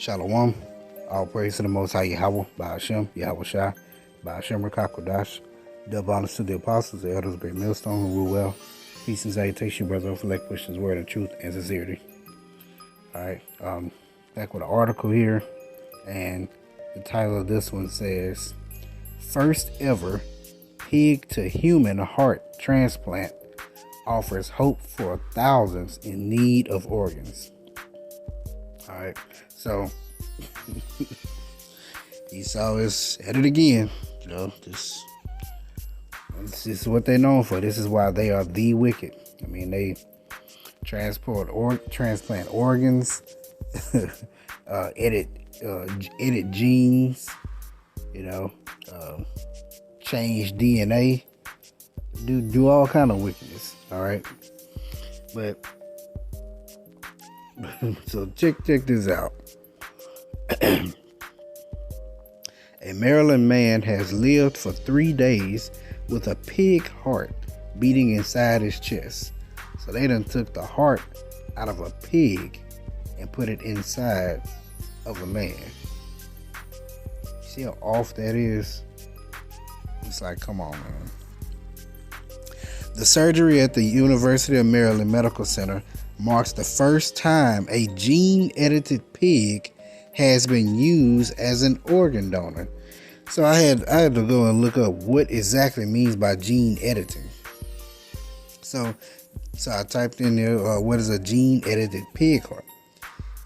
Shalom. All praise to the Most High Yahweh, Ba'ashem, Yahweh Shai, Ba'ashem Rakakodash. Double honors to the apostles, the elders, great millstone who rule well. Peace and salutation, brother, for elect Christians, word of truth and sincerity. Alright, back with an article here, and the title of this one says, First ever pig to human heart transplant offers hope for thousands in need of organs. Alright, so Esau is at it again. You know, this is what they're known for. This is why they are the wicked. I mean, they transplant organs, edit genes, change DNA, do all kind of wickedness. All right, but so check this out. A Maryland man has lived for 3 days with a pig heart beating inside his chest. So they done took the heart out of a pig and put it inside of a man. See how off that is? It's like, come on, man. The surgery at the University of Maryland Medical Center marks the first time a gene-edited pig has been used as an organ donor. So I had to go and look up what exactly means by gene editing. So I typed in there, what is a gene-edited pig heart?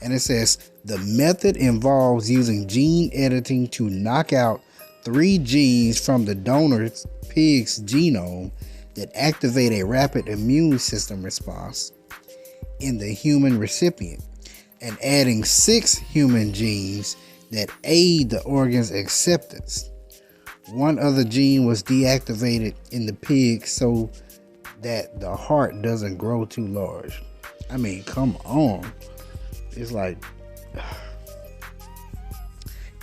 And it says, the method involves using gene editing to knock out 3 genes from the donor's pig's genome that activate a rapid immune system response in the human recipient, and adding 6 human genes that aid the organ's acceptance. One other gene was deactivated in the pig so that the heart doesn't grow too large. I mean, come on. It's like,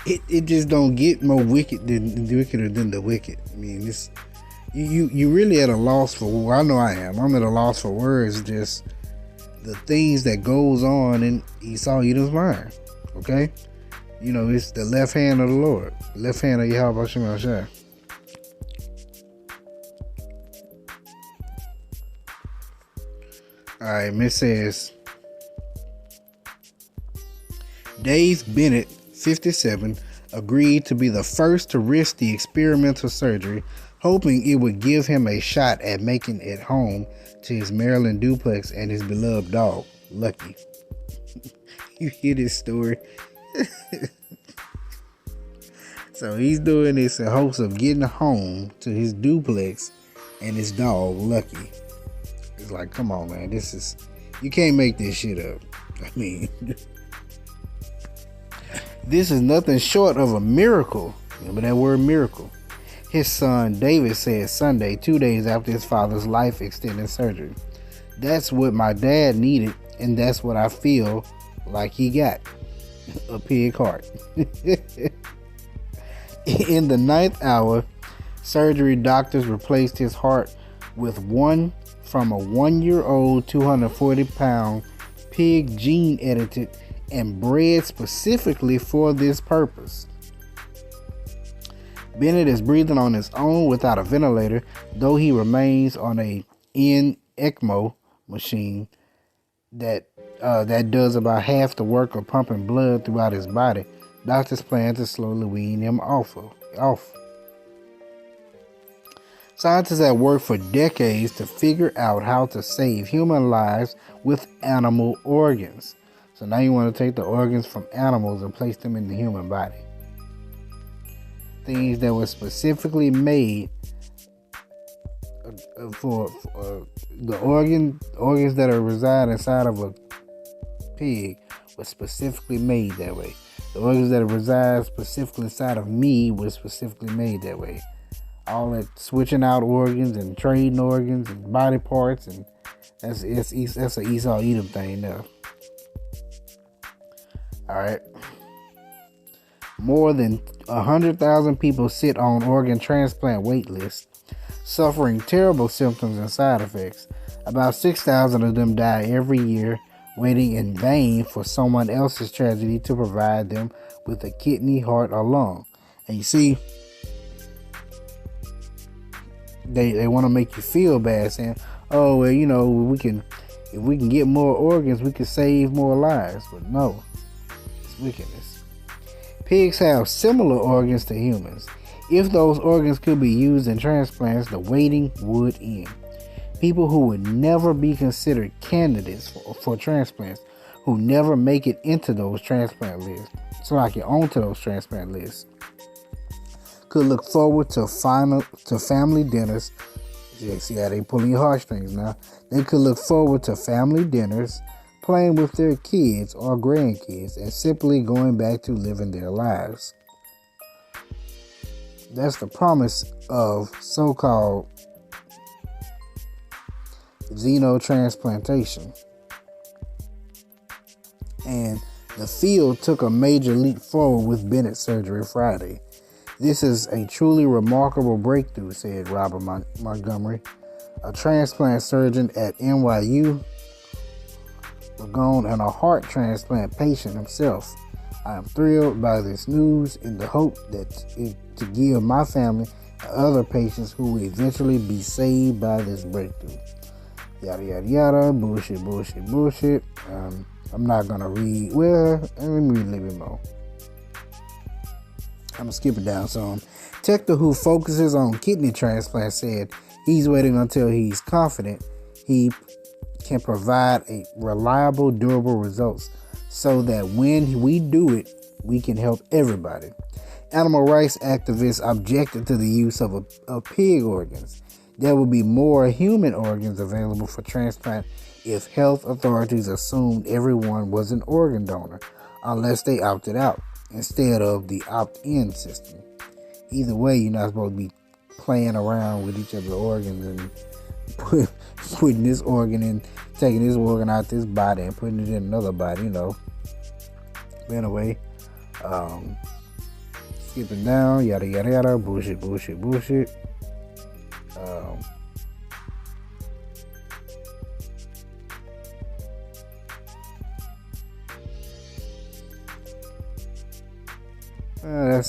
it just don't get more wickeder than the wicked. I mean, it's you really at a loss for. I know I am. I'm at a loss for words. Just the things that goes on in Esau Edom's mind. Okay, it's the left hand of the Lord, left hand of Yahweh Shem Shai. All right, Miss says, Dave Bennett, 57, agreed to be the first to risk the experimental surgery, hoping it would give him a shot at making it home to his Maryland duplex and his beloved dog, Lucky. You hear this story? So he's doing this in hopes of getting home to his duplex and his dog, Lucky. It's like, come on, man. You can't make this shit up. I mean, this is nothing short of a miracle. Remember that word, miracle. His son David said Sunday, 2 days after his father's life-extending surgery. That's what my dad needed, and that's what I feel like he got. A pig heart. In the 9th hour, surgery doctors replaced his heart with one from a 1-year-old, 240-pound pig gene-edited and bred specifically for this purpose. Bennett is breathing on his own without a ventilator, though he remains on a ECMO machine that does about half the work of pumping blood throughout his body. Doctors plan to slowly wean him off. Scientists have worked for decades to figure out how to save human lives with animal organs. So now you want to take the organs from animals and place them in the human body. Things that were specifically made for the organs that reside inside of a pig were specifically made that way. The organs that reside specifically inside of me was specifically made that way. All that switching out organs and trading organs and body parts, and that's an Esau Edom thing now. All right. More than 100,000 people sit on organ transplant wait lists, suffering terrible symptoms and side effects. About 6,000 of them die every year, waiting in vain for someone else's tragedy to provide them with a kidney, heart, or lung. And you see, they want to make you feel bad, saying, "Oh, well, if we can get more organs, we can save more lives." But no, it's wickedness. Pigs have similar organs to humans. If those organs could be used in transplants, the waiting would end. People who would never be considered candidates for transplants, who never make it into those transplant lists, so I get onto those transplant lists, could look forward to family dinners. Yeah, see how they pulling your heartstrings now. They could look forward to family dinners, playing with their kids or grandkids, and simply going back to living their lives. That's the promise of so-called xenotransplantation. And the field took a major leap forward with Bennett surgery Friday. This is a truly remarkable breakthrough, said Robert Montgomery, a transplant surgeon at NYU, and a heart transplant patient himself. I am thrilled by this news in the hope that to give my family and other patients who will eventually be saved by this breakthrough. Yada, yada, yada, bullshit. I'm not going to read. Well, let me read a little bit more. I'm going to skip it down some. Tector, who focuses on kidney transplant, said he's waiting until he's confident he can provide a reliable, durable results so that when we do it, we can help everybody. Animal rights activists objected to the use of pig organs. There will be more human organs available for transplant if health authorities assumed everyone was an organ donor, unless they opted out instead of the opt-in system. Either way, you're not supposed to be playing around with each other's organs and putting this organ in, taking this organ out this body and putting it in another body, But anyway, skipping down, yada yada yada, bullshit.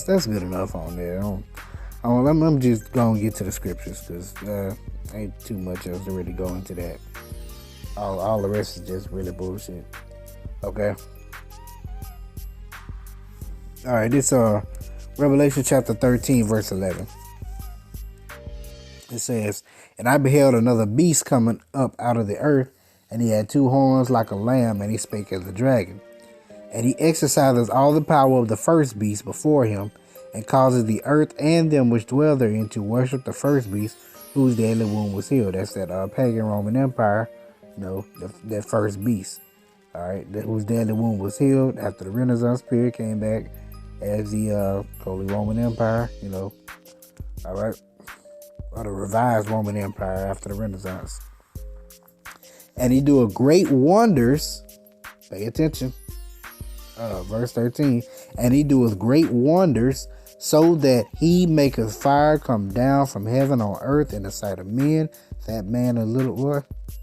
That's good enough on there. I'm just gonna get to the scriptures because ain't too much else to really go into that. All the rest is just really bullshit. Okay. All right. This Revelation chapter 13, verse 11. It says, "And I beheld another beast coming up out of the earth, and he had two horns like a lamb, and he spake as a dragon. And he exercises all the power of the first beast before him, and causes the earth and them which dwell therein to worship the first beast, whose deadly wound was healed." That's that pagan Roman Empire, that first beast. All right, whose deadly wound was healed after the Renaissance period came back as the Holy Roman Empire. All right, or the revised Roman Empire after the Renaissance. And he do a great wonders. Pay attention. Verse 13, "And he doeth great wonders, so that he maketh fire come down from heaven on earth in the sight of men, fat man and little boy."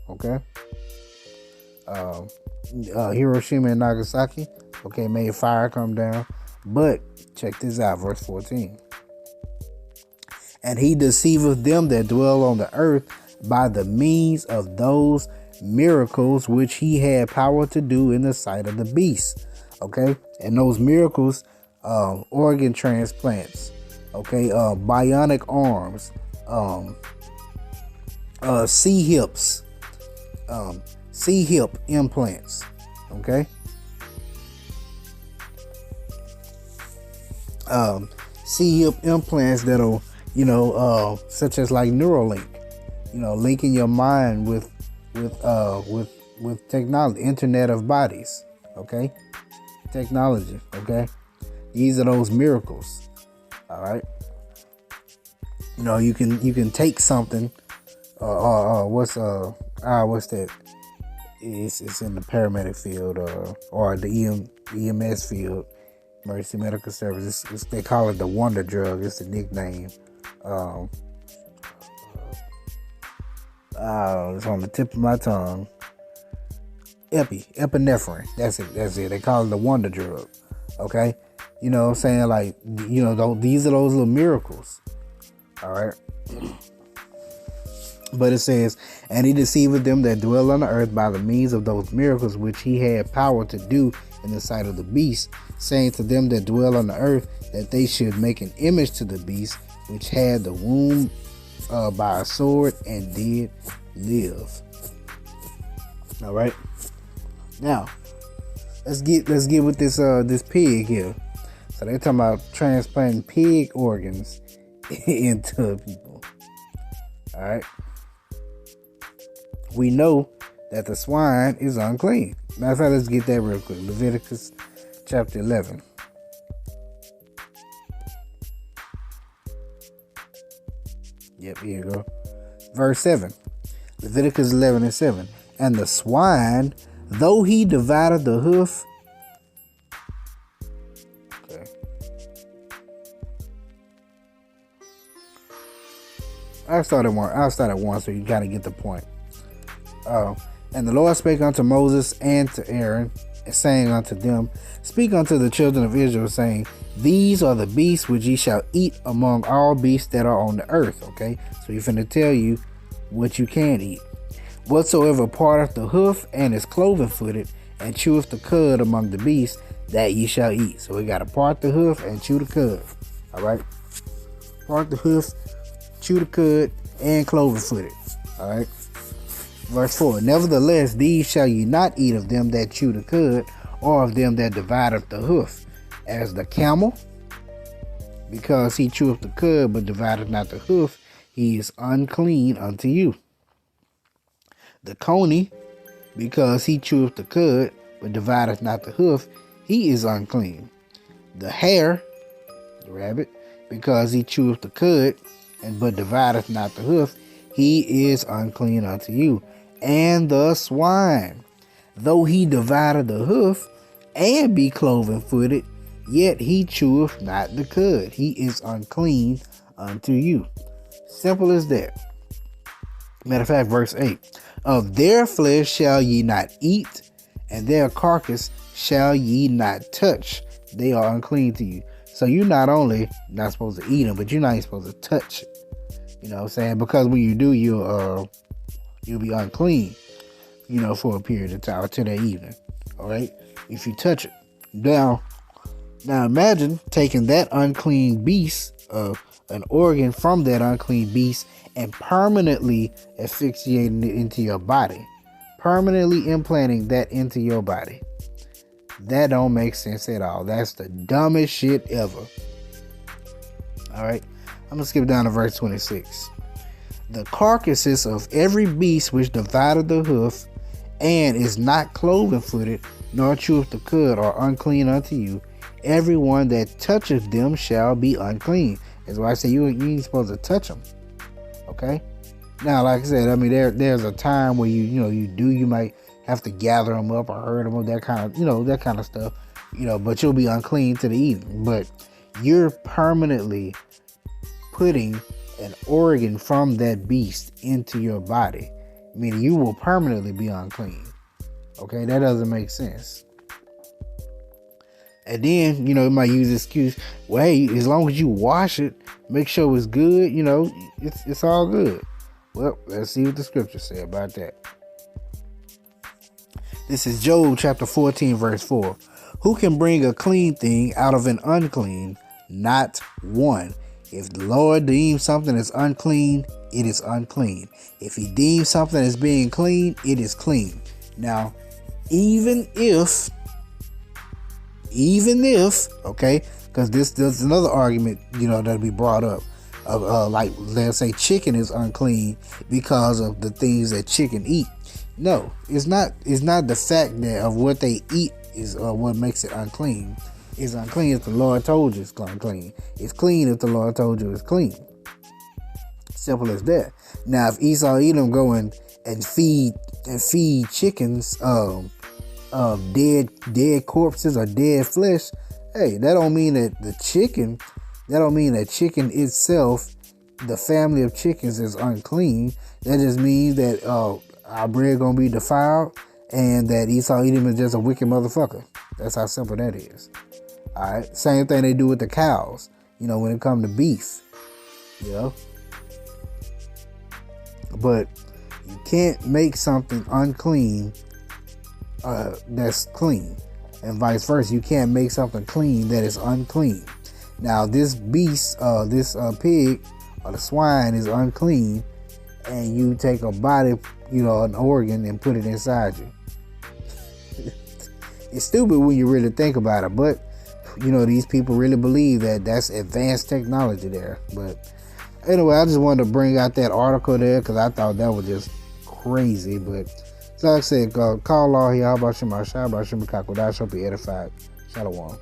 Okay. Hiroshima and Nagasaki, made fire come down. But check this out, verse 14. "And he deceiveth them that dwell on the earth by the means of those miracles which he had power to do in the sight of the beast." Okay, and those miracles, organ transplants, bionic arms, C-hip implants, C-hip implants that'll, such as like Neuralink, linking your mind with technology, Internet of Bodies, technology, these are those miracles. All right, you can take something, what's that? It's in the paramedic field, or the EMS field, emergency medical services. They call it the wonder drug. It's the nickname. It's on the tip of my tongue. epinephrine. That's it. They call it the wonder drug. Okay, you know what I'm saying? Like, you know, these are those little miracles. All right. But it says, and he deceived them that dwell on the earth by the means of those miracles which he had power to do in the sight of the beast, saying to them that dwell on the earth that they should make an image to the beast which had the wound by a sword and did live. All right. Now, let's get with this pig here. So they're talking about transplanting pig organs into people. All right. We know that the swine is unclean. Matter of fact, let's get that real quick. Leviticus chapter 11. Yep, here you go. Verse 7. Leviticus 11:7. And the swine, though he divided the hoof. Okay. I'll start at one so you kind of get the point. And the Lord spake unto Moses and to Aaron, saying unto them, speak unto the children of Israel, saying, these are the beasts which ye shall eat among all beasts that are on the earth. Okay, so he's finna tell you what you can eat. Whatsoever parteth the hoof and is cloven footed and cheweth the cud among the beasts, that ye shall eat. So we got to part the hoof and chew the cud. All right, part the hoof, chew the cud, and cloven footed. All right. Verse 4, nevertheless, these shall ye not eat of them that chew the cud, or of them that divideth the hoof, as the camel, because he cheweth the cud, but divideth not the hoof, he is unclean unto you. The coney, because he cheweth the cud, but divideth not the hoof, he is unclean. The hare, the rabbit, because he cheweth the cud, but divideth not the hoof, he is unclean unto you. And the swine, though he divided the hoof and be cloven footed, yet he cheweth not the cud, he is unclean unto you. Simple as that. Matter of fact, verse 8, of their flesh shall ye not eat, and their carcass shall ye not touch, they are unclean to you. So you're not only not supposed to eat them, but you're not even supposed to touch it. You know what I'm saying? Because when you do, you'll be unclean, you know, for a period of time until that evening. All right, if you touch it. Now imagine taking that unclean beast, an organ from that unclean beast, and permanently asphyxiating it into your body, permanently implanting that into your body. That don't make sense at all. That's the dumbest shit ever. All right, I'm gonna skip down to verse 26. The carcasses of every beast which divided the hoof and is not cloven footed, nor cheweth the cud, are unclean unto you. Everyone that toucheth them shall be unclean. That's why I say you ain't supposed to touch them. Okay. Now, like I said, I mean, there's a time where you might have to gather them up or herd them up, that kind of stuff, but you'll be unclean to the evening. But you're permanently putting an organ from that beast into your body, meaning you will permanently be unclean. Okay, that doesn't make sense. And then, it might use the excuse, well, hey, as long as you wash it, make sure it's good, it's all good. Well, let's see what the scriptures say about that. This is Job chapter 14, verse 4. Who can bring a clean thing out of an unclean? Not one. If the Lord deems something as unclean, it is unclean. If he deems something as being clean, it is clean. Now, even if, okay, because there's another argument, that'll be brought up of like, let's say chicken is unclean because of the things that chicken eat. No, it's not the fact that of what they eat is what makes it unclean. It's unclean if the Lord told you it's unclean. It's clean if the Lord told you it's clean. Simple as that. Now, if Esau Edom go and feed chickens dead corpses or dead flesh, hey, that don't mean that chicken itself, the family of chickens, is unclean. That just means that our bread gonna be defiled. and that Esau Edom is just a wicked motherfucker. That's how simple that is. All right. Same thing they do with the cows. When it comes to beef. But you can't make something unclean that's clean, and vice versa. You can't make something clean that is unclean. Now, this beast, this pig or the swine is unclean, and you take a body, an organ, and put it inside you. It's stupid when you really think about it, but these people really believe that that's advanced technology there. But anyway, I just wanted to bring out that article there because I thought that was just crazy. But so like I said, call law here. How about you, my shot? How about you, Mikakodash? Hope you edified. Shalom.